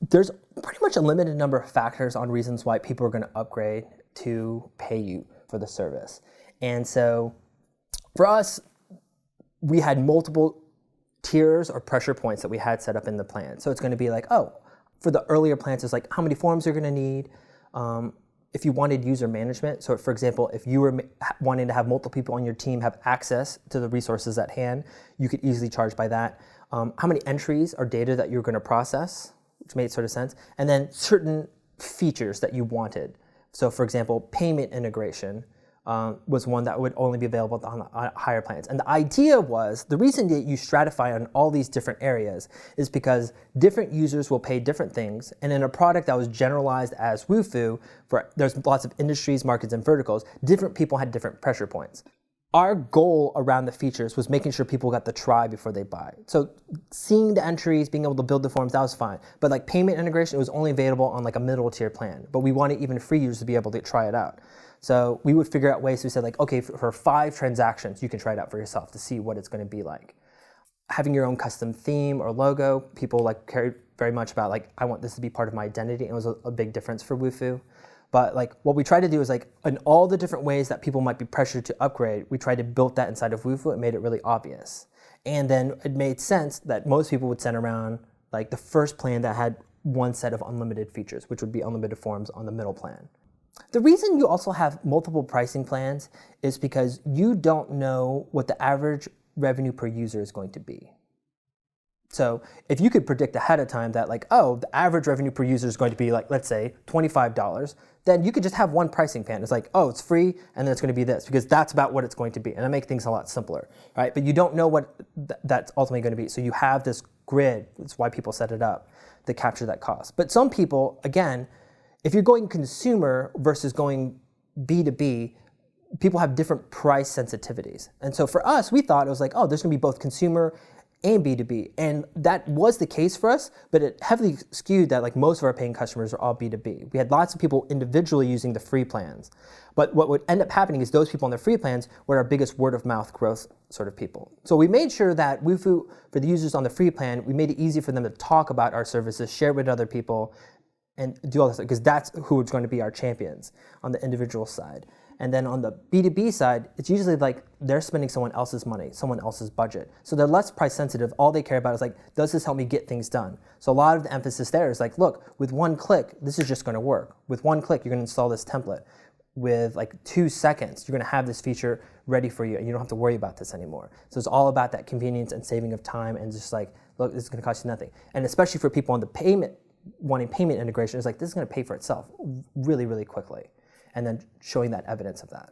there's pretty much a limited number of factors on reasons why people are going to upgrade to pay you for the service. And so for us, we had multiple tiers or pressure points that we had set up in the plan. So it's going to be like, oh, for the earlier plans, it's like how many forms you're going to need. If you wanted user management, so for example, if you were wanting to have multiple people on your team have access to the resources at hand, you could easily charge by that. How many entries or data that you're going to process, which made sort of sense. And then certain features that you wanted. So for example, payment integration was one that would only be available on higher plans. And the idea was, the reason that you stratify on all these different areas is because different users will pay different things. And in a product that was generalized as Wufoo, there's lots of industries, markets, and verticals, different people had different pressure points. Our goal around the features was making sure people got to try before they buy. So seeing the entries, being able to build the forms, that was fine. But like payment integration, it was only available on like a middle tier plan. But we wanted even free users to be able to try it out. So we would figure out ways. We said like, okay, for 5 transactions, you can try it out for yourself to see what it's going to be like. Having your own custom theme or logo, people like cared very much about like, I want this to be part of my identity. And it was a big difference for Wufoo. But like what we tried to do is like in all the different ways that people might be pressured to upgrade, we tried to build that inside of Wufoo. It made it really obvious. And then it made sense that most people would send around like the first plan that had one set of unlimited features, which would be unlimited forms on the middle plan. The reason you also have multiple pricing plans is because you don't know what the average revenue per user is going to be. So if you could predict ahead of time that like, oh, the average revenue per user is going to be like, let's say $25, then you could just have one pricing plan. It's like, oh, it's free, and then it's going to be this, because that's about what it's going to be. And that makes things a lot simpler, right? But you don't know what that's ultimately going to be. So you have this grid. That's why people set it up to capture that cost. But some people, again, if you're going consumer versus going B2B, people have different price sensitivities. And so for us, we thought it was like, oh, there's going to be both consumer and B2B. And that was the case for us, but it heavily skewed that like most of our paying customers are all B2B. We had lots of people individually using the free plans. But what would end up happening is those people on the free plans were our biggest word of mouth growth sort of people. So we made sure that Wufoo, for the users on the free plan, we made it easy for them to talk about our services, share with other people, and do all this, because that's who is going to be our champions on the individual side. And then on the B2B side, it's usually like they're spending someone else's money, someone else's budget. So they're less price sensitive. All they care about is like, does this help me get things done? So a lot of the emphasis there is like, look, with one click, this is just going to work. With one click, you're going to install this template. With like 2 seconds, you're going to have this feature ready for you, and you don't have to worry about this anymore. So it's all about that convenience and saving of time, and just like, look, this is going to cost you nothing. And especially for people on the wanting payment integration, is like, this is going to pay for itself really, really quickly. And then showing that evidence of that.